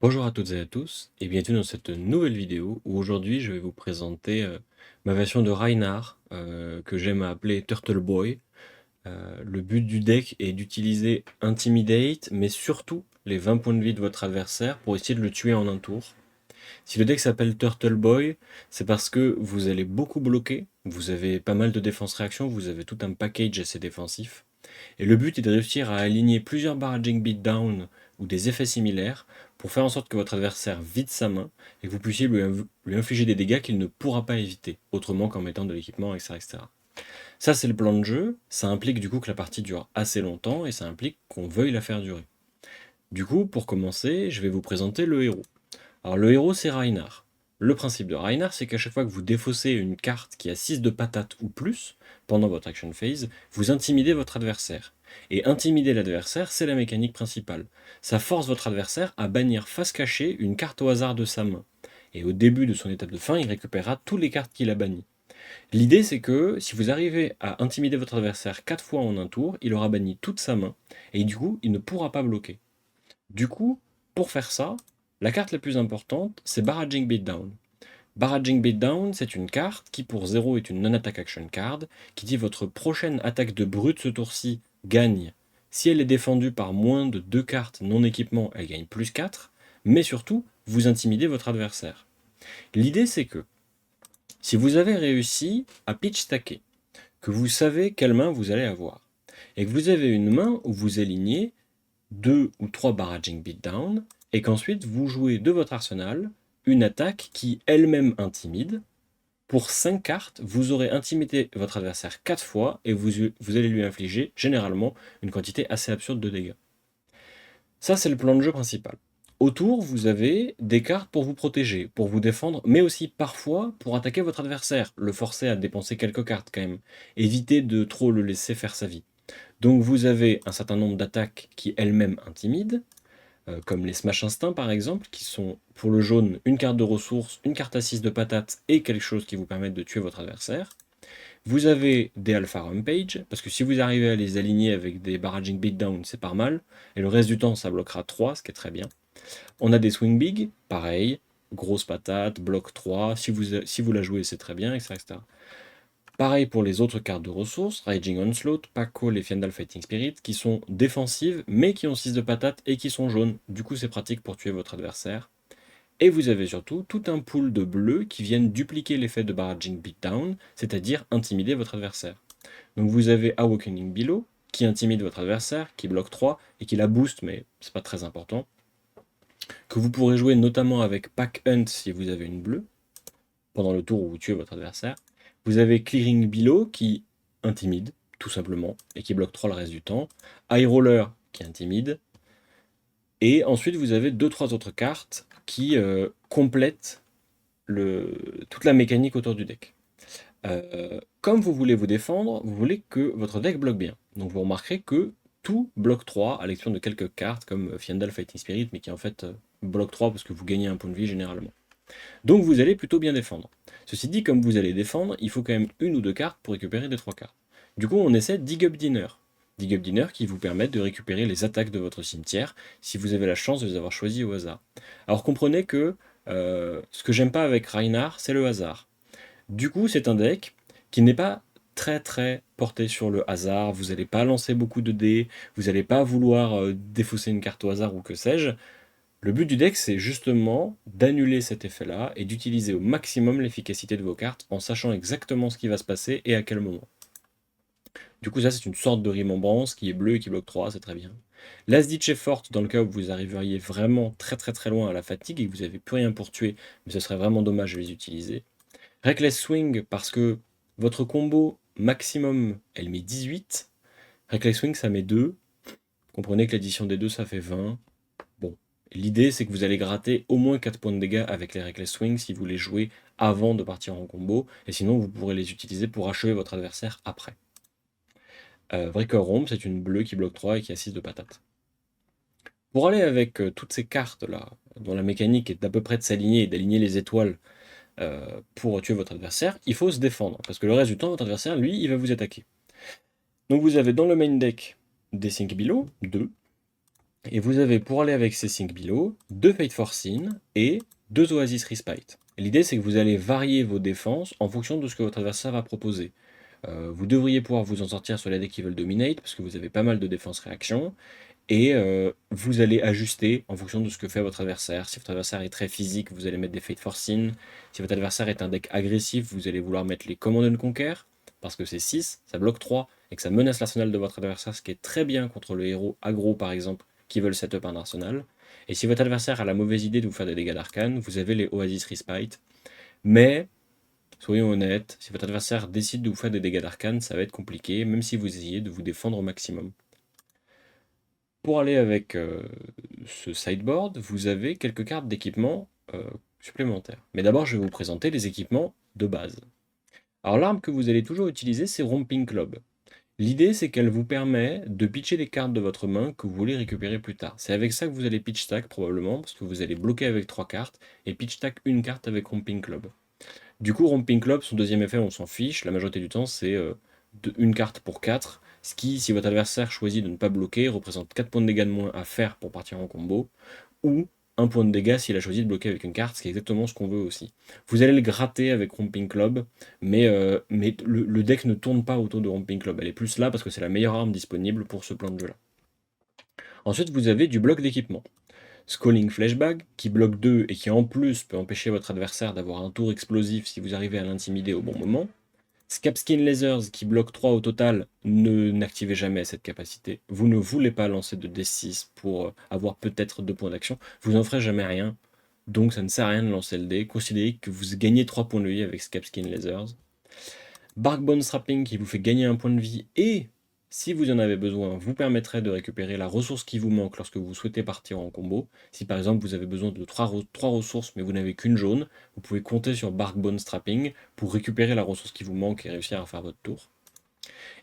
Bonjour à toutes et à tous et bienvenue dans cette nouvelle vidéo où aujourd'hui je vais vous présenter ma version de Reinhardt que j'aime appeler Turtle Boy. Le but du deck est d'utiliser Intimidate mais surtout les 20 points de vie de votre adversaire pour essayer de le tuer en un tour. Si le deck s'appelle Turtle Boy, c'est parce que vous allez beaucoup bloquer, vous avez pas mal de défense-réaction, vous avez tout un package assez défensif. Et le but est de réussir à aligner plusieurs barraging beatdown ou des effets similaires pour faire en sorte que votre adversaire vide sa main et que vous puissiez lui infliger des dégâts qu'il ne pourra pas éviter, autrement qu'en mettant de l'équipement, etc., etc. Ça, c'est le plan de jeu. Ça implique du coup que la partie dure assez longtemps et ça implique qu'on veuille la faire durer. Du coup, pour commencer, je vais vous présenter le héros. Alors, le héros, c'est Reinhardt. Le principe de Reinhardt, c'est qu'à chaque fois que vous défaussez une carte qui a 6 de patates ou plus, pendant votre action phase, vous intimidez votre adversaire. Et intimider l'adversaire, c'est la mécanique principale. Ça force votre adversaire à bannir face cachée une carte au hasard de sa main. Et au début de son étape de fin, il récupérera toutes les cartes qu'il a bannies. L'idée, c'est que si vous arrivez à intimider votre adversaire 4 fois en un tour, il aura banni toute sa main, et du coup, il ne pourra pas bloquer. Du coup, pour faire ça, la carte la plus importante, c'est Barraging Beatdown. Barraging Beatdown, c'est une carte qui pour 0 est une non-attack action card, qui dit votre prochaine attaque de brut ce tour-ci gagne. Si elle est défendue par moins de 2 cartes non équipement, elle gagne plus 4, mais surtout, vous intimidez votre adversaire. L'idée c'est que, si vous avez réussi à pitch stacker, que vous savez quelle main vous allez avoir, et que vous avez une main où vous alignez 2 ou 3 barraging beatdown, et qu'ensuite vous jouez de votre arsenal une attaque qui elle-même intimide. Pour 5 cartes, vous aurez intimidé votre adversaire 4 fois et vous allez lui infliger généralement une quantité assez absurde de dégâts. Ça, c'est le plan de jeu principal. Autour, vous avez des cartes pour vous protéger, pour vous défendre, mais aussi parfois pour attaquer votre adversaire, le forcer à dépenser quelques cartes quand même. Évitez de trop le laisser faire sa vie. Donc vous avez un certain nombre d'attaques qui elles-mêmes intimident, comme les Smash Instinct par exemple, qui sont pour le jaune une carte de ressources, une carte à 6 de patates et quelque chose qui vous permet de tuer votre adversaire. Vous avez des Alpha Rampage, parce que si vous arrivez à les aligner avec des Barraging Beatdown, c'est pas mal, et le reste du temps ça bloquera 3, ce qui est très bien. On a des Swing Big, pareil, grosse patate, bloc 3, si vous la jouez c'est très bien, etc., etc. Pareil pour les autres cartes de ressources, Raging Onslaught, Paco et Fiendal Fighting Spirit, qui sont défensives, mais qui ont 6 de patates et qui sont jaunes. Du coup, c'est pratique pour tuer votre adversaire. Et vous avez surtout tout un pool de bleus qui viennent dupliquer l'effet de Barraging Beatdown, c'est-à-dire intimider votre adversaire. Donc vous avez Awakening Below, qui intimide votre adversaire, qui bloque 3 et qui la booste, mais c'est pas très important. Que vous pourrez jouer notamment avec Pack Hunt si vous avez une bleue, pendant le tour où vous tuez votre adversaire. Vous avez Clearing Below qui intimide, tout simplement, et qui bloque 3 le reste du temps. High Roller qui intimide. Et ensuite, vous avez 2-3 autres cartes qui complètent toute la mécanique autour du deck. Comme vous voulez vous défendre, vous voulez que votre deck bloque bien. Donc vous remarquerez que tout bloque 3, à l'exception de quelques cartes comme Fiendal Fighting Spirit, mais qui en fait bloque 3 parce que vous gagnez un point de vie généralement. Donc vous allez plutôt bien défendre. Ceci dit, comme vous allez défendre, il faut quand même une ou deux cartes pour récupérer des 3 cartes. Du coup, on essaie Dig Up Dinner. Dig Up Dinner qui vous permet de récupérer les attaques de votre cimetière si vous avez la chance de les avoir choisies au hasard. Alors comprenez que ce que j'aime pas avec Reinhardt, c'est le hasard. Du coup, c'est un deck qui n'est pas très porté sur le hasard, vous n'allez pas lancer beaucoup de dés, vous n'allez pas vouloir défausser une carte au hasard ou que sais-je. Le but du deck, c'est justement d'annuler cet effet-là et d'utiliser au maximum l'efficacité de vos cartes en sachant exactement ce qui va se passer et à quel moment. Du coup, ça, c'est une sorte de Remembrance qui est bleu et qui bloque 3, c'est très bien. Last Ditch est forte dans le cas où vous arriveriez vraiment très loin à la fatigue et que vous n'avez plus rien pour tuer, mais ce serait vraiment dommage de les utiliser. Reckless Swing, parce que votre combo maximum, elle met 18. Reckless Swing, ça met 2. Comprenez que l'addition des deux, ça fait 20. Bon, l'idée c'est que vous allez gratter au moins 4 points de dégâts avec les Reckless Swing si vous les jouez avant de partir en combo, et sinon vous pourrez les utiliser pour achever votre adversaire après. Breaker Romp, c'est une bleue qui bloque 3 et qui a 6 de patate. Pour aller avec toutes ces cartes là, dont la mécanique est d'à peu près de s'aligner et d'aligner les étoiles pour tuer votre adversaire, il faut se défendre, parce que le reste du temps, votre adversaire, lui, il va vous attaquer. Donc vous avez dans le main deck des Think Below, 2, Et vous avez pour aller avec ces 5 Below, 2 Fate Forcing et 2 Oasis Respite. L'idée c'est que vous allez varier vos défenses en fonction de ce que votre adversaire va proposer. Vous devriez pouvoir vous en sortir sur les decks qui veulent dominate, parce que vous avez pas mal de défense réaction, et vous allez ajuster en fonction de ce que fait votre adversaire. Si votre adversaire est très physique, vous allez mettre des Fate Forcing. Si votre adversaire est un deck agressif, vous allez vouloir mettre les Command and Conquer, parce que c'est 6, ça bloque 3, et que ça menace l'arsenal de votre adversaire, ce qui est très bien contre le héros aggro par exemple, qui veulent setup un arsenal. Et si votre adversaire a la mauvaise idée de vous faire des dégâts d'arcane, vous avez les Oasis Respite. Mais soyons honnêtes, si votre adversaire décide de vous faire des dégâts d'arcane, ça va être compliqué, même si vous essayez de vous défendre au maximum. Pour aller avec ce sideboard, vous avez quelques cartes d'équipement supplémentaires. Mais d'abord, je vais vous présenter les équipements de base. Alors l'arme que vous allez toujours utiliser, c'est Romping Club. L'idée, c'est qu'elle vous permet de pitcher les cartes de votre main que vous voulez récupérer plus tard. C'est avec ça que vous allez pitch stack probablement, parce que vous allez bloquer avec 3 cartes, et pitch stack une carte avec Romping Club. Du coup, Romping Club, son deuxième effet, on s'en fiche. La majorité du temps, c'est une carte pour 4. Ce qui, si votre adversaire choisit de ne pas bloquer, représente 4 points de dégâts de moins à faire pour partir en combo. Ou 1 point de dégâts s'il a choisi de bloquer avec une carte, ce qui est exactement ce qu'on veut aussi. Vous allez le gratter avec Romping Club, mais le deck ne tourne pas autour de Romping Club. Elle est plus là parce que c'est la meilleure arme disponible pour ce plan de jeu-là. Ensuite, vous avez du bloc d'équipement. Sculling Flashbag, qui bloque 2 et qui en plus peut empêcher votre adversaire d'avoir un tour explosif si vous arrivez à l'intimider au bon moment. Scabskin Lasers, qui bloque 3 au total, n'activez jamais cette capacité. Vous ne voulez pas lancer de D6 pour avoir peut-être 2 points d'action. Vous n'en ferez jamais rien, donc ça ne sert à rien de lancer le dé. Considérez que vous gagnez 3 points de vie avec Scabskin Lasers. Barkbone Strapping, qui vous fait gagner 1 point de vie et, si vous en avez besoin, vous permettrait de récupérer la ressource qui vous manque lorsque vous souhaitez partir en combo. Si par exemple vous avez besoin de 3 ressources mais vous n'avez qu'une jaune, vous pouvez compter sur Barkbone Strapping pour récupérer la ressource qui vous manque et réussir à faire votre tour.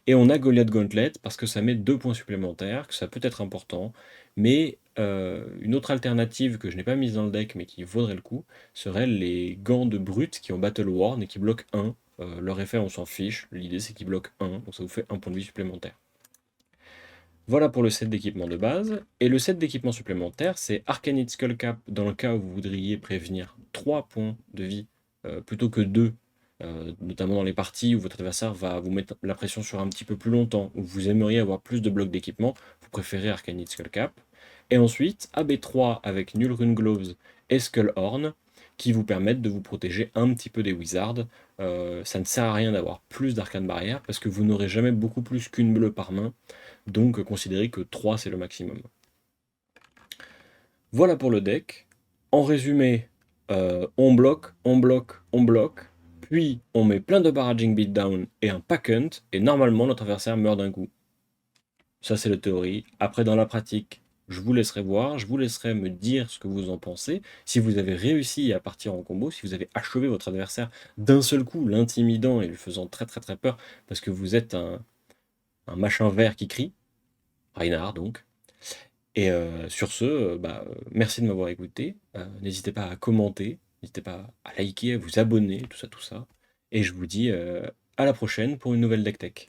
Et on a Goliath Gauntlet parce que ça met 2 points supplémentaires, que ça peut être important, mais une autre alternative que je n'ai pas mise dans le deck mais qui vaudrait le coup, serait les gants de brut qui ont Battle Worn et qui bloquent 1. Leur effet on s'en fiche, l'idée c'est qu'ils bloquent 1, donc ça vous fait 1 point de vie supplémentaire. Voilà pour le set d'équipement de base, et le set d'équipement supplémentaire c'est Arcanite Skullcap dans le cas où vous voudriez prévenir 3 points de vie plutôt que 2, notamment dans les parties où votre adversaire va vous mettre la pression sur un petit peu plus longtemps, où vous aimeriez avoir plus de blocs d'équipement, vous préférez Arcanite Skullcap. Et ensuite, AB3 avec Null Rune Gloves et Skullhorn, qui vous permettent de vous protéger un petit peu des wizards. Ça ne sert à rien d'avoir plus d'arcane barrière, parce que vous n'aurez jamais beaucoup plus qu'une bleue par main, donc considérez que 3 c'est le maximum. Voilà pour le deck. En résumé, on bloque, on bloque, on bloque, puis on met plein de barraging beatdown et un pack hunt, et normalement notre adversaire meurt d'un coup. Ça c'est la théorie. Après dans la pratique, je vous laisserai voir, je vous laisserai me dire ce que vous en pensez. Si vous avez réussi à partir en combo, si vous avez achevé votre adversaire d'un seul coup, l'intimidant et lui faisant très très très peur, parce que vous êtes un machin vert qui crie, Reinhardt donc. Et sur ce, merci de m'avoir écouté. N'hésitez pas à commenter, n'hésitez pas à liker, à vous abonner, tout ça, tout ça. Et je vous dis à la prochaine pour une nouvelle Deck Tech.